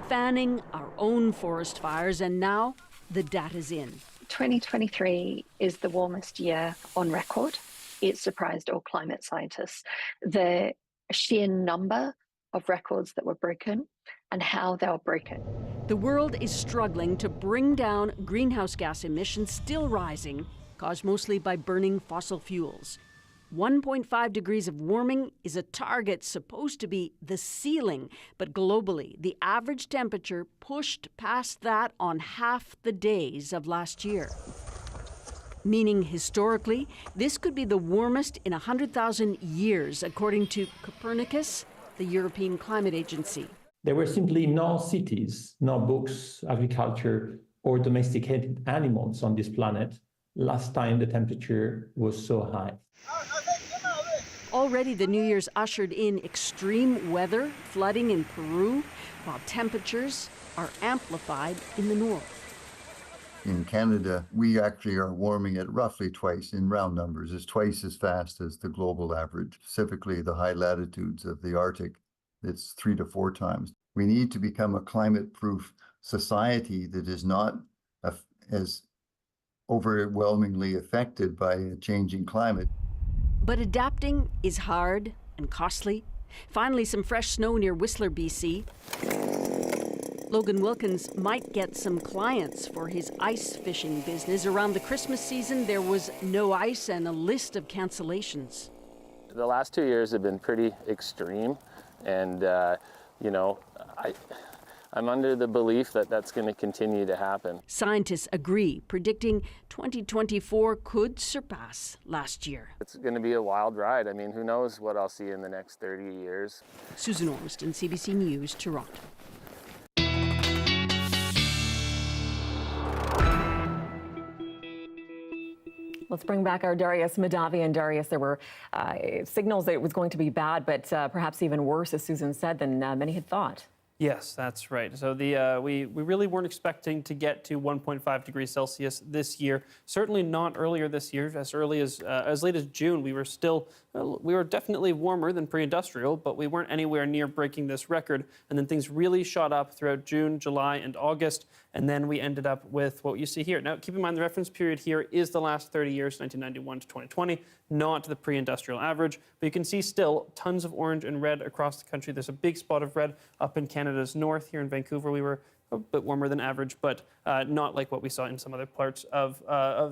fanning our own forest fires, and now the data's in.
2023 is the warmest year on record. It surprised all climate scientists. The sheer number of records that were broken and how they were broken.
The world is struggling to bring down greenhouse gas emissions, still rising, caused mostly by burning fossil fuels. 1.5 degrees of warming is a target supposed to be the ceiling, but globally, the average temperature pushed past that on half the days of last year. Meaning, historically, this could be the warmest in 100,000 years, according to Copernicus, the European Climate Agency.
There were simply no cities, no books, agriculture, or domesticated animals on this planet last time the temperature was so high.
Already the New Year's ushered in extreme weather, flooding in Peru, while temperatures are amplified in the north.
In Canada, we actually are warming at roughly twice, in round numbers, is twice as fast as the global average. Specifically, the high latitudes of the Arctic, it's 3 to 4 times. We need to become a climate-proof society that is not as overwhelmingly affected by a changing climate.
But adapting is hard and costly. Finally, some fresh snow near Whistler, BC. Logan Wilkins might get some clients for his ice fishing business. Around the Christmas season, there was no ice and a list of cancellations.
The last 2 years have been pretty extreme, and I'm under the belief that that's going to continue to happen.
Scientists agree, predicting 2024 could surpass last year.
It's going to be a wild ride. I mean, who knows what I'll see in the next 30 years.
Susan Ormiston, CBC News, Toronto.
Let's bring back our Darius Madavian. Darius, there were signals that it was going to be bad, but perhaps even worse, as Susan said, than many had thought.
Yes, that's right. So we really weren't expecting to get to 1.5 degrees Celsius this year. Certainly not earlier this year. As late as June, we were definitely warmer than pre-industrial, but we weren't anywhere near breaking this record. And then things really shot up throughout June, July, and August. And then we ended up with what you see here. Now, keep in mind the reference period here is the last 30 years, 1991 to 2020, not the pre-industrial average. But you can see still tons of orange and red across the country. There's a big spot of red up in Canada's north. Here in Vancouver, we were a bit warmer than average, but not like what we saw in some other parts of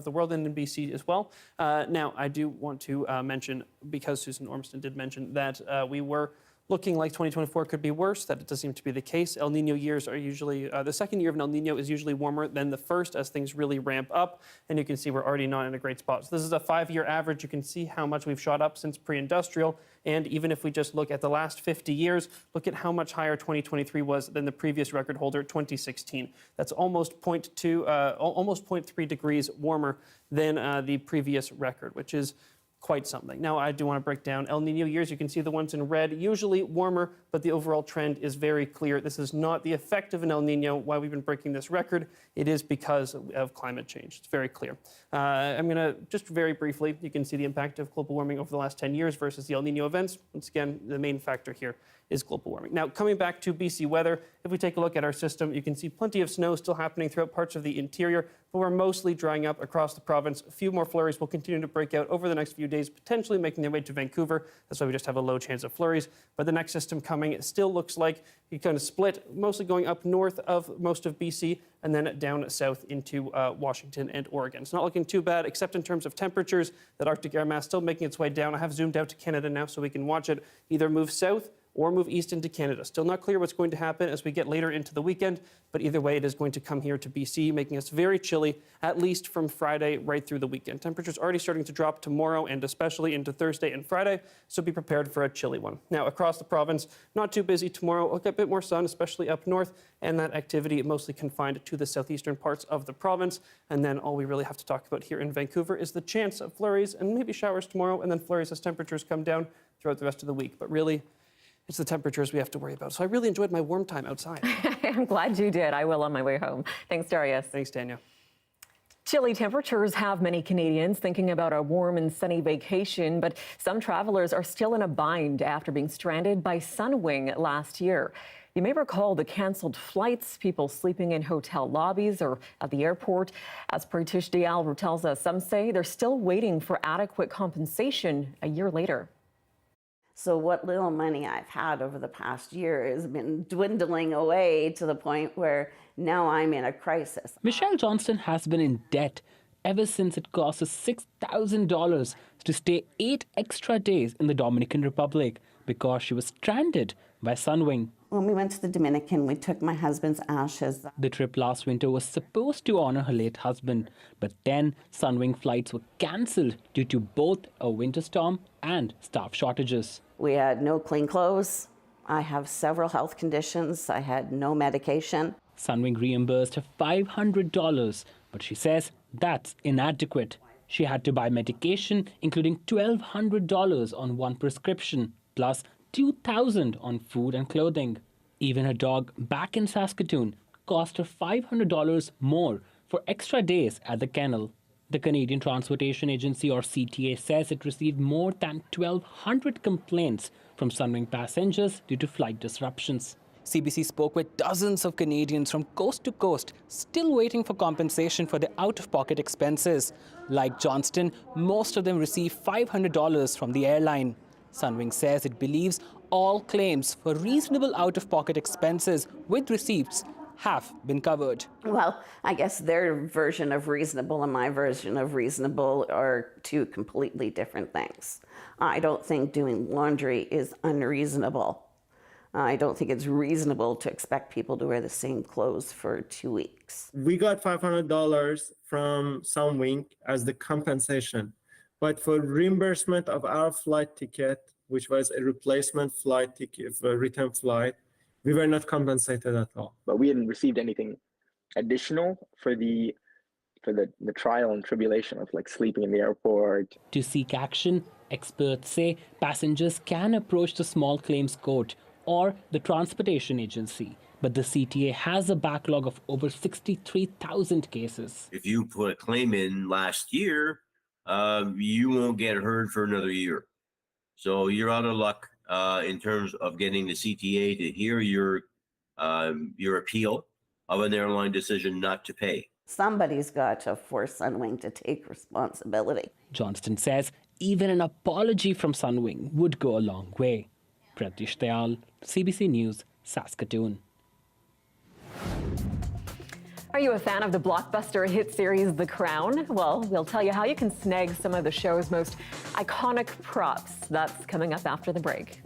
the world and in BC as well. Now, I do want to mention, because Susan Ormston did mention that we were looking like 2024 could be worse. That does seem to be the case. El Nino years are usually, the second year of an El Nino is usually warmer than the first as things really ramp up. And you can see we're already not in a great spot. So this is a 5-year average. You can see how much we've shot up since pre-industrial. And even if we just look at the last 50 years, look at how much higher 2023 was than the previous record holder, 2016. That's almost 0.3 degrees warmer than the previous record, which is quite something. Now, I do want to break down El Nino years. You can see the ones in red, usually warmer, but the overall trend is very clear. This is not the effect of an El Nino, why we've been breaking this record. It is because of climate change. It's very clear. I'm going to just very briefly, you can see the impact of global warming over the last 10 years versus the El Nino events. Once again, the main factor here is global warming. Now, coming back to BC weather, if we take a look at our system, you can see plenty of snow still happening throughout parts of the interior, but we're mostly drying up across the province. A few more flurries will continue to break out over the next few days, potentially making their way to Vancouver. That's why we just have a low chance of flurries. But the next system coming, it still looks like you kind of split, mostly going up north of most of BC and then down south into Washington and Oregon. It's not looking too bad, except in terms of temperatures. That Arctic air mass still making its way down. I have zoomed out to Canada now so we can watch it either move south or move east into Canada. Still not clear what's going to happen as we get later into the weekend, but either way, it is going to come here to BC, making us very chilly, at least from Friday right through the weekend. Temperatures already starting to drop tomorrow and especially into Thursday and Friday, so be prepared for a chilly one. Now, across the province, not too busy tomorrow. We'll get a bit more sun, especially up north, and that activity mostly confined to the southeastern parts of the province. And then all we really have to talk about here in Vancouver is the chance of flurries and maybe showers tomorrow, and then flurries as temperatures come down throughout the rest of the week. But really, it's the temperatures we have to worry about. So I really enjoyed my warm time outside.
I'm glad you did. I will on my way home. Thanks, Darius.
Thanks, Tanya.
Chilly temperatures have many Canadians thinking about a warm and sunny vacation, but some travelers are still in a bind after being stranded by Sunwing last year. You may recall the canceled flights, people sleeping in hotel lobbies or at the airport. As Pritish Dial tells us, some say they're still waiting for adequate compensation a year later.
So what little money I've had over the past year has been dwindling away to the point where now I'm in a crisis.
Michelle Johnston has been in debt ever since it cost us $6,000 to stay 8 extra days in the Dominican Republic because she was stranded by Sunwing.
When we went to the Dominican, we took my husband's ashes.
The trip last winter was supposed to honor her late husband, but then Sunwing flights were cancelled due to both a winter storm and staff shortages.
We had no clean clothes. I have several health conditions. I had no medication.
Sunwing reimbursed her $500, but she says that's inadequate. She had to buy medication, including $1,200 on one prescription, plus $2,000 on food and clothing. Even her dog back in Saskatoon cost her $500 more for extra days at the kennel. The Canadian Transportation Agency, or CTA, says it received more than 1,200 complaints from Sunwing passengers due to flight disruptions. CBC spoke with dozens of Canadians from coast to coast, still waiting for compensation for their out-of-pocket expenses. Like Johnston, most of them received $500 from the airline. Sunwing says it believes all claims for reasonable out-of-pocket expenses with receipts have been covered.
Well, I guess their version of reasonable and my version of reasonable are two completely different things. I don't think doing laundry is unreasonable. I don't think it's reasonable to expect people to wear the same clothes for 2 weeks.
We got $500 from Sunwing as the compensation, but for reimbursement of our flight ticket, which was a replacement flight ticket, a return flight, we were not compensated at all.
But we hadn't received anything additional for the trial and tribulation of like sleeping in the airport.
To seek action, experts say passengers can approach the small claims court or the Transportation Agency. But the CTA has a backlog of over 63,000 cases.
If you put a claim in last year, you won't get heard for another year. So you're out of luck in terms of getting the CTA to hear your appeal of an airline decision not to pay.
Somebody's got to force Sunwing to take responsibility.
Johnston says even an apology from Sunwing would go a long way. Pratish Dayal, CBC News, Saskatoon.
Are you a fan of the blockbuster hit series The Crown? Well, we'll tell you how you can snag some of the show's most iconic props. That's coming up after the break.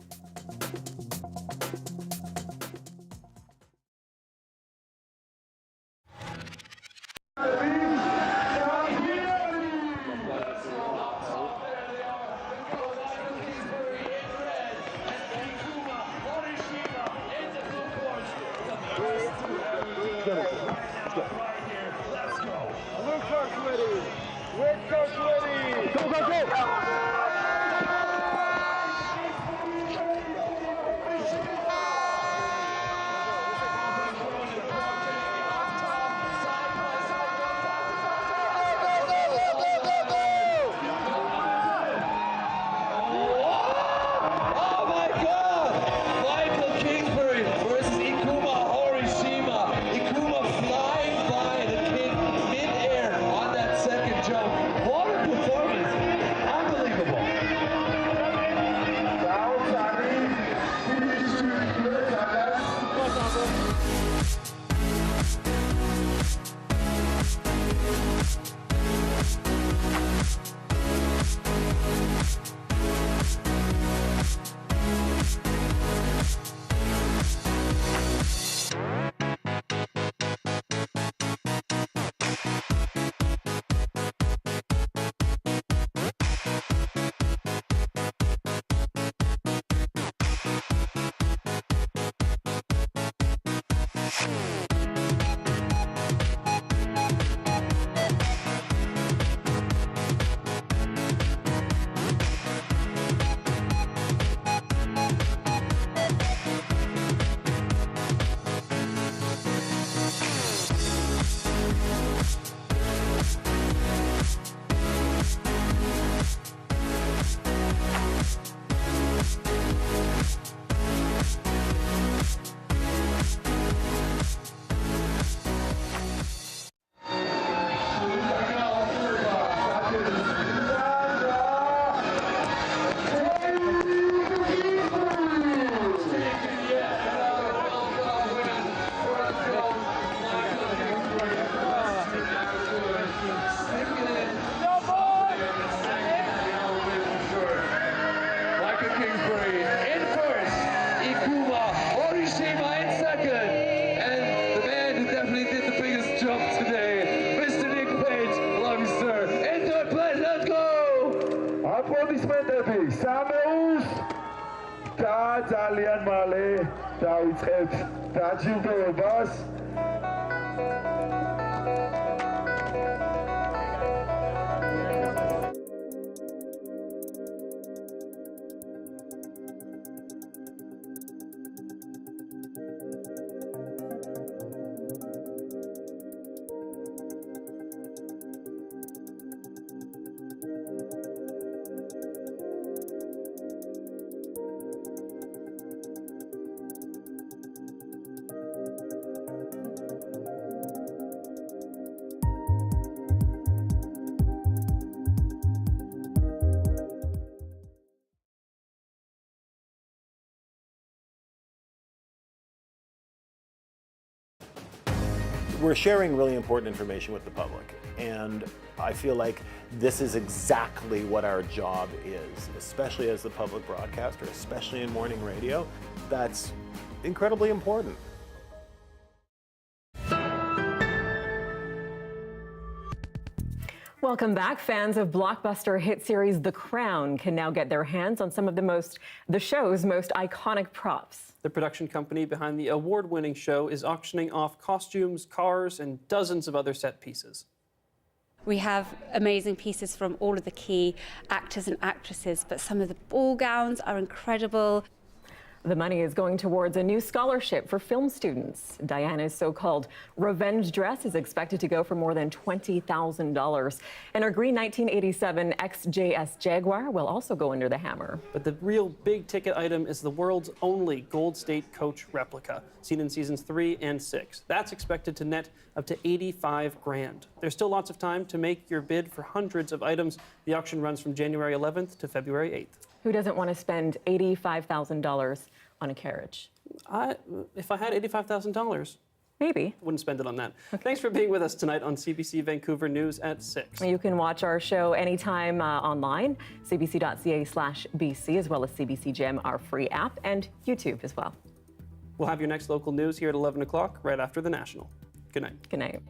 We're sharing really important information with the public, and I feel like this is exactly what our job is, especially as the public broadcaster, especially in morning radio. That's incredibly important.
Welcome back. Fans of blockbuster hit series The Crown can now get their hands on some of the show's most iconic props.
The production company behind the award-winning show is auctioning off costumes, cars, and dozens of other set pieces.
We have amazing pieces from all of the key actors and actresses, but some of the ball gowns are incredible.
The money is going towards a new scholarship for film students. Diana's so-called revenge dress is expected to go for more than $20,000. And her green 1987 XJS Jaguar will also go under the hammer.
But the real big ticket item is the world's only Gold State coach replica, seen in seasons 3 and 6. That's expected to net up to $85,000. There's still lots of time to make your bid for hundreds of items. The auction runs from January 11th to February 8th.
Who doesn't want to spend $85,000 on a carriage?
If I had $85,000,
maybe.
Wouldn't spend it on that. Okay. Thanks for being with us tonight on CBC Vancouver News at 6.
You can watch our show anytime online, cbc.ca/BC, as well as CBC Gem, our free app, and YouTube as well.
We'll have your next local news here at 11 o'clock, right after the National. Good night.
Good night.